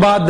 بعد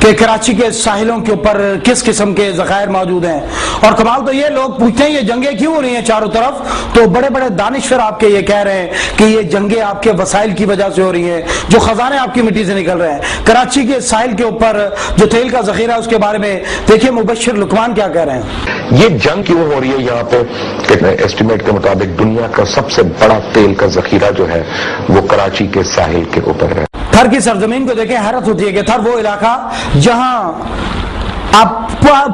کہ کراچی کے ساحلوں کے اوپر کس قسم کے ذخائر موجود ہیں. اور کمال تو یہ لوگ پوچھتے ہیں یہ جنگیں کیوں ہو رہی ہیں چاروں طرف, تو بڑے بڑے دانشور آپ کے یہ کہہ رہے ہیں کہ یہ جنگیں آپ کے وسائل کی وجہ سے ہو رہی ہیں, جو خزانے آپ کی مٹی سے نکل رہے ہیں. کراچی کے ساحل کے اوپر جو تیل کا ذخیرہ ہے اس کے بارے میں دیکھیے مبشر لقمان کیا کہہ رہے ہیں. یہ جنگ کیوں ہو رہی ہے یہاں پہ؟ ایسٹیمیٹ کے مطابق دنیا کا سب سے بڑا تیل کا ذخیرہ جو ہے وہ کراچی کے ساحل کے اوپر ہے. تھر کی سرزمین کو دیکھیں, حیرت ہوتی ہے کہ تھر وہ علاقہ جہاں آپ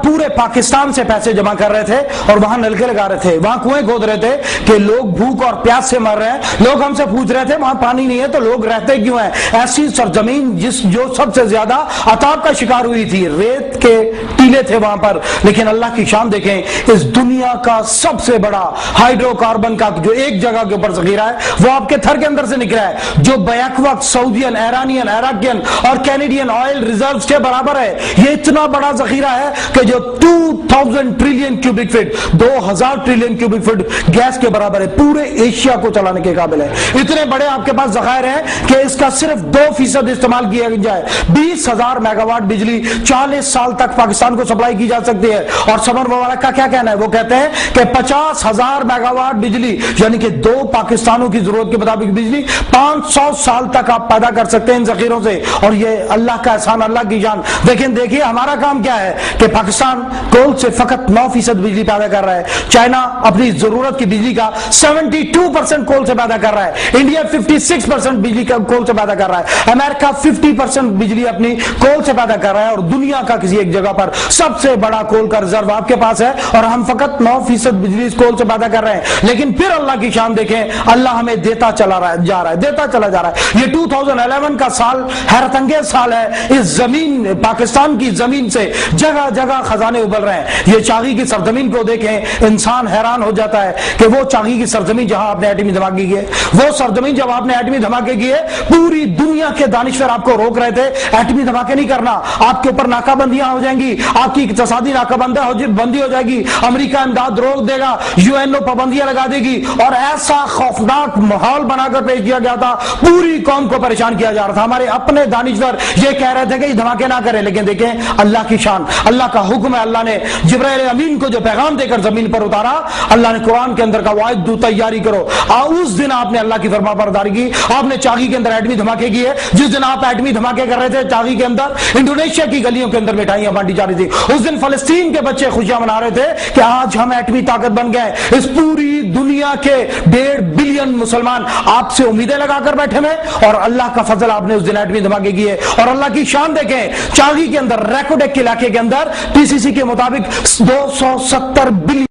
پورے پاکستان سے پیسے جمع کر رہے تھے اور وہاں نلکے لگا رہے تھے, وہاں کنویں کھود رہے تھے کہ لوگ بھوک اور پیاس سے مر رہے ہیں. لوگ ہم سے پوچھ رہے تھے وہاں پانی نہیں ہے تو لوگ رہتے کیوں ہیں. ایسی سرزمین جو سب سے زیادہ عطاب کا شکار ہوئی تھی, ریت کے ٹیلے تھے وہاں پر, لیکن اللہ کی شان دیکھیں, اس دنیا کا سب سے بڑا ہائیڈرو کاربن کا جو ایک جگہ کے اوپر ذخیرہ ہے وہ آپ کے تھر کے اندر سے نکلا ہے, جو بیک وقت سعودین, ایرانین, عراقین اور کینیڈین آئل ریزروز کے برابر ہے. یہ اتنا بڑا ذخیرہ ہے کہ جو 2000 trillion cubic feet, 2000 trillion cubic feet gas کے برابر ہے, پورے ایشیا کو چلانے کے قابل ہے. اتنے بڑے آپ کے پاس ذخائر ہیں کہ اس کا صرف 2% استعمال کیا جائے 20,000 میگا واٹ بجلی 40 سال تک پاکستان کو سپلائی کی جا سکتی ہے. اور سمر مبارک کا کیا کہنا ہے, وہ کہتے ہیں کہ 50,000 میگا واٹ بجلی یعنی کہ 2 پاکستانوں کی ضرورت کے مطابق بجلی 500 سال تک آپ پیدا کر سکتے ہیں ان ذخیروں سے. اور یہ اللہ کا احسان, اللہ کی جان. لیکن دیکھیے ہمارا کام کیا ہے کہ پاکستان کول سے فقط 9% بجلی پیدا کر رہا ہے, چائنا اپنی ضرورت کی بجلی کا 72% کول سے پیدا کر رہا ہے, انڈیا 56% بجلی کا کول سے پیدا کر رہا ہے, امریکہ 50% بجلی اپنی کول سے پیدا کر رہا ہے, اور دنیا کا کسی ایک جگہ پر سب سے بڑا کول کا ریزرو آپ کے پاس ہے, اور ہم فقط 9% بجلی اس کول سے پیدا کر رہے ہیں. لیکن پھر اللہ کی شان دیکھیں, اللہ ہمیں دیتا چلا جا رہا ہے, دیتا چلا جا رہا ہے. یہ 2011 کا سال حیرت انگیز سال ہے. اس زمین, پاکستان کی زمین سے جگہ جگہ خزانے ابل رہے ہیں. یہ چاغی کی سرزمین کو دیکھیں, انسان حیران ہو جاتا ہے کہ وہ چاغی کی سرزمین جہاں آپ نے ایٹمی دھماکے کیے, وہ سرزمین جب آپ نے ایٹمی دھماکے کیے, پوری دنیا کے دانشور آپ کو روک رہے تھے ایٹمی دھماکے نہیں کرنا, آپ کے اوپر ناکہ بندیاں ہو جائیں گی, آپ کی اقتصادی ناکہ بندی ہو جائے گی, امریکہ امداد روک دے گا, UN پابندیاں لگا دے گی, اور ایسا خوفناک ماحول بنا کر پیش کیا گیا تھا, پوری قوم کو پریشان کیا جا رہا تھا. ہمارے اپنے دانشور یہ کہہ رہے تھے کہ یہ دھماکے نہ کریں, لیکن دیکھیں اللہ کی شان, اللہ کا حکم ہے. اللہ نے جبرائیل امین کو جو پیغام دے کر زمین پر اتارا, اللہ نے قرآن کے اندر کا واعد دو تیاری کرو. اس دن آپ نے اللہ کی فرما برداری کی, آپ نے چاغی کے اندر ایٹمی دھماکے کیے. جس دن آپ ایٹمی دھماکے کر رہے تھے چاغی کے اندر, انڈونیشیا کی گلیوں کے اندر مٹھائیاں بانٹی جا رہی تھی. اس دن فلسطین کے بچے خوشیاں منا رہے تھے کہ آج ہم ایٹمی طاقت بن گئے. اس پوری دنیا کے 1.5 بلین مسلمان آپ سے امیدیں لگا کر بیٹھے ہوئے, اور اللہ کا فضل آپ نے اس دن ایٹمی دھماکے کیے. اور اللہ کی شان دیکھیں, چاغی کے اندر ریکوڈیک کے علاقے کے اندر PCC کے مطابق 270 بلین